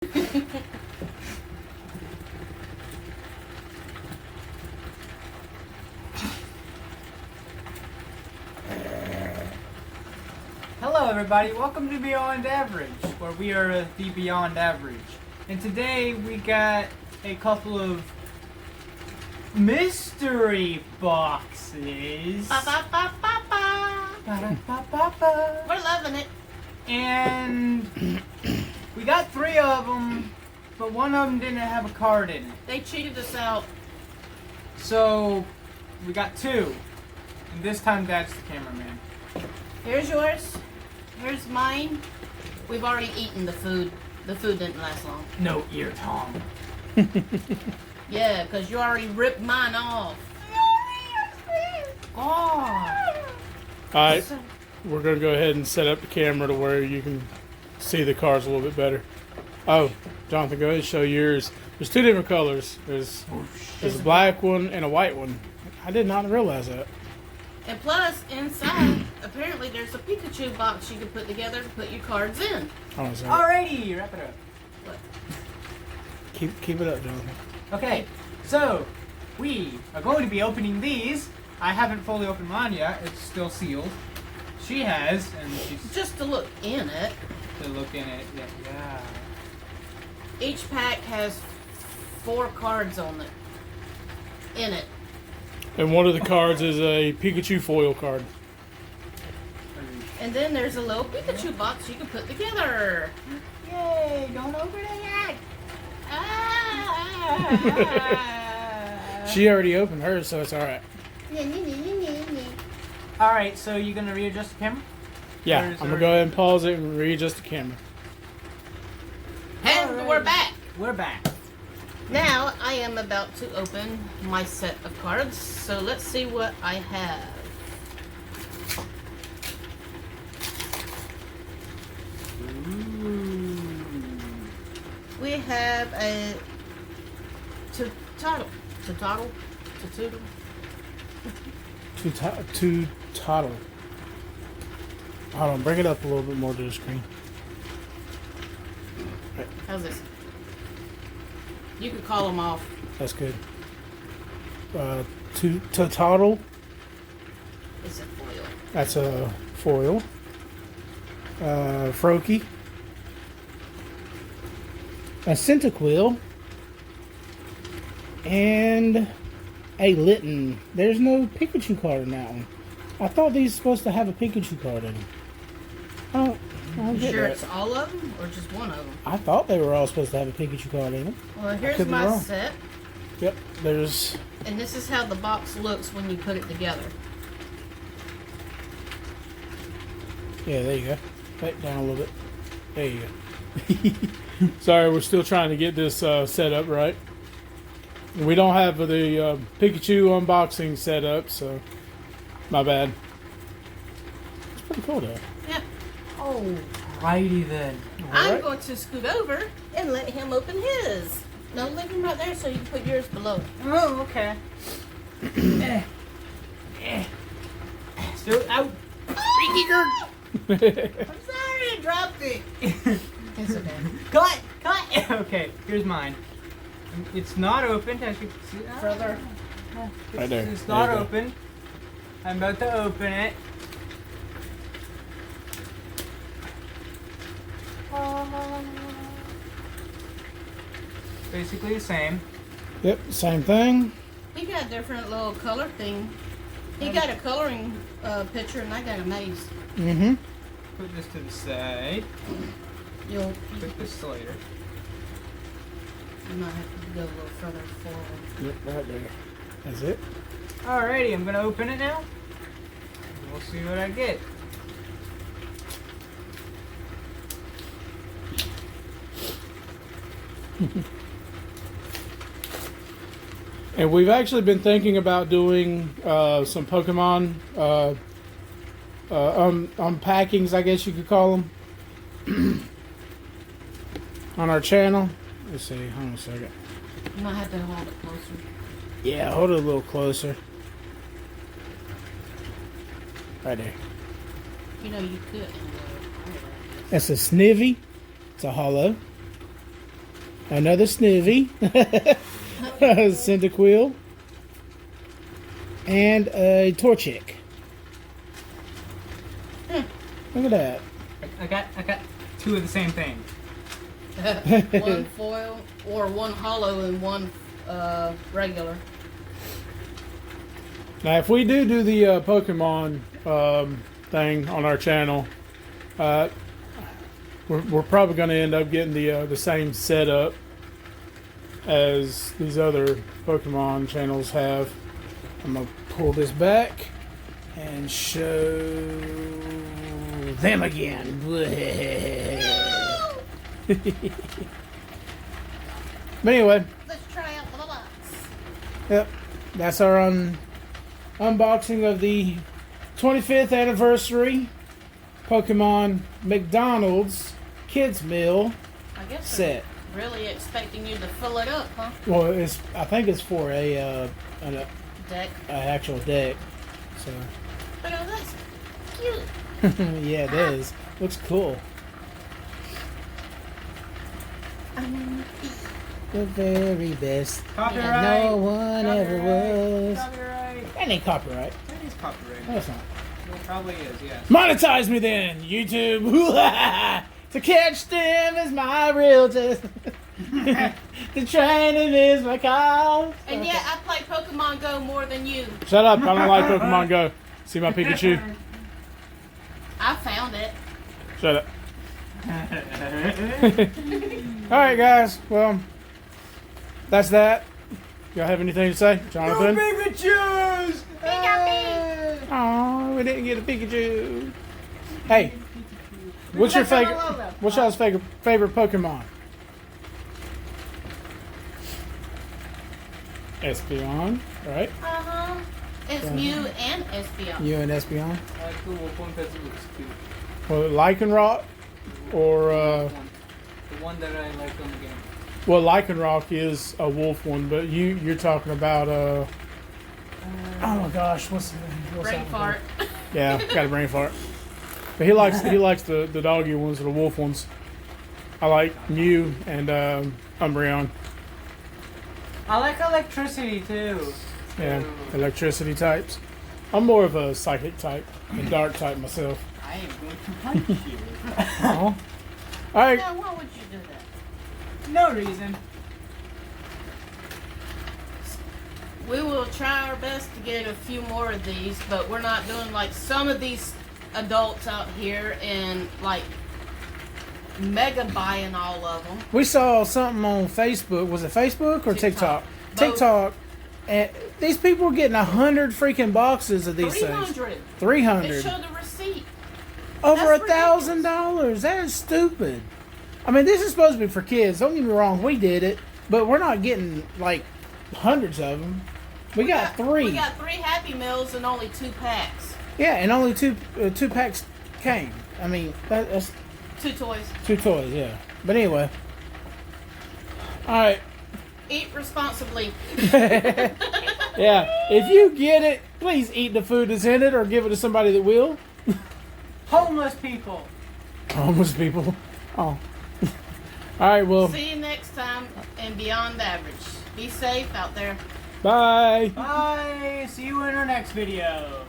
Hello everybody, welcome to Beyond Average, where we are the Beyond Average. And today we got a couple of mystery boxes. Ba-da-ba-ba-ba. We're loving it. And we got 3 of them, but one of them didn't have a card in it. They cheated us out. So we got 2. And this time Dad's the cameraman. Here's yours. Here's mine. We've already eaten the food. The food didn't last long. No ear Tom. Yeah, because you already ripped mine off. Oh. Alright, we're going to go ahead and set up the camera to where you can see the cars a little bit better. Oh, Jonathan, go ahead and show yours. There's 2 different colors. There's a black one and a white one. I did not realize that. And plus, inside, apparently there's a Pikachu box you can put together to put your cards in. Alrighty, wrap it up. What? Keep it up, Jonathan. Okay, so we are going to be opening these. I haven't fully opened mine yet. It's still sealed. She has, and she's Just to look in it. to look in it. Yeah. Each pack has 4 cards on it. In it. And one of the cards is a Pikachu foil card. And then there's a little Pikachu box you can put together. Yay! Don't open it yet. She already opened hers, so it's alright. All right, so you gonna readjust the camera? Yeah, Or I'm is going to there- go ahead and pause it and readjust the camera. And Alright. we're back. We're back. Now I am about to open my set of cards, so let's see what I have. We have a Toddle. To toddle. Hold on, bring it up a little bit more to the screen. How's this? You could call them off. That's good. To toddle. It's a foil. That's a foil. Froakie. A Cyndaquil. And a Litten. There's no Pikachu card in that one. I thought these were supposed to have a Pikachu card in them. I don't You get sure that. it's all of them or just one of them? I thought they were all supposed to have a Pikachu card in them. Well, here's could be my wrong. set, Yep, there's... and this is how the box looks when you put it together. Yeah, there you go. Back down a little bit. There you go. Sorry, we're still trying to get this set up right. We don't have the Pikachu unboxing set up, so my bad. It's pretty cool though. Yeah. Alrighty then. I'm Alright. going to scoot over and let him open his. No, leave him right there so you can put yours below. Oh, okay. So out. I'm sorry, I dropped it. It's okay. Cut! Okay, here's mine. It's not opened, as you can see. Further. Right there. It's There not you go. open. I'm about to open it. Basically the same. Yep, same thing. He got a different little color thing. He got a coloring picture and I got a maze. Mm-hmm. Put this to the side. You'll Put this later. you might have to go a little further forward. Yep, right there. That's it. Alrighty, I'm gonna open it now. And we'll see what I get. And we've actually been thinking about doing some Pokemon unpackings, I guess you could call them, on our channel. Let's see, hold on a second. You might have to hold it closer. Yeah, hold it a little closer. Right there. You know, you could. That's a Snivy. It's a hollow. Another Snivy. Cyndaquil. And a Torchic. Look at that. I got two of the same thing. One foil or one hollow and one regular. Now, if we do the Pokemon thing on our channel, we're probably going to end up getting the same setup as these other Pokemon channels have. I'm going to pull this back and show them again. But anyway, Let's try out the box. yep, that's our unboxing of the 25th anniversary Pokemon McDonald's Kids Meal I guess set. they're really expecting you to fill it up, huh? Well, I think it's for an Deck. actual deck. So Look at this. Cute. yeah, it is. Looks cool. The very best. Copyright. No one ever was. Copyright. That ain't copyright. That is copyright. No, it's not. Well, it probably is, yes. Monetize me then, YouTube. To catch them is my real test. The training is my call. And yet I play Pokemon Go more than you. Shut up! I don't like Pokemon Go. See my Pikachu? I found it. Shut up. All right, guys. Well, that's that. Y'all have anything to say, Jonathan? Pikachus! Oh, we didn't get a Pikachu. Hey, what's your favorite? What's y'all's favorite Pokemon? Espeon, right? Uh-huh. It's Mew and Espeon. You and Espeon. I like the wolf one because it looks cute. Well, Lycanroc, or The one that I like on the game. well, Lycanroc is a wolf one, but you're talking about oh my gosh, what's Brain that fart. one? Yeah, got a brain fart. But he likes the doggy ones or the wolf ones. I like Mew and Umbreon. I like electricity too. Yeah, electricity types. I'm more of a psychic type, a dark type myself. I am going to punch you. All right. Now, why would you do that? No reason. We will try our best to get a few more of these, but we're not doing like some of these adults out here and like mega buying all of them. We saw something on Facebook. Was it Facebook or TikTok? Both. TikTok. And these people were getting 100 freaking boxes of these things. 300. 300. It showed the receipt. Over That's $1,000. That is stupid. I mean, this is supposed to be for kids. Don't get me wrong. We did it, but we're not getting like hundreds of them. We got 3. We got 3 Happy Meals and only 2 packs. Yeah, and only two packs came. I mean, that's 2 toys. 2 toys. Yeah. But anyway. All right. Eat responsibly. Yeah. If you get it, please eat the food that's in it, or give it to somebody that will. Homeless people. Homeless people. Oh. All right. Well. See you next time and Beyond Average. Be safe out there. Bye. Bye. See you in our next video.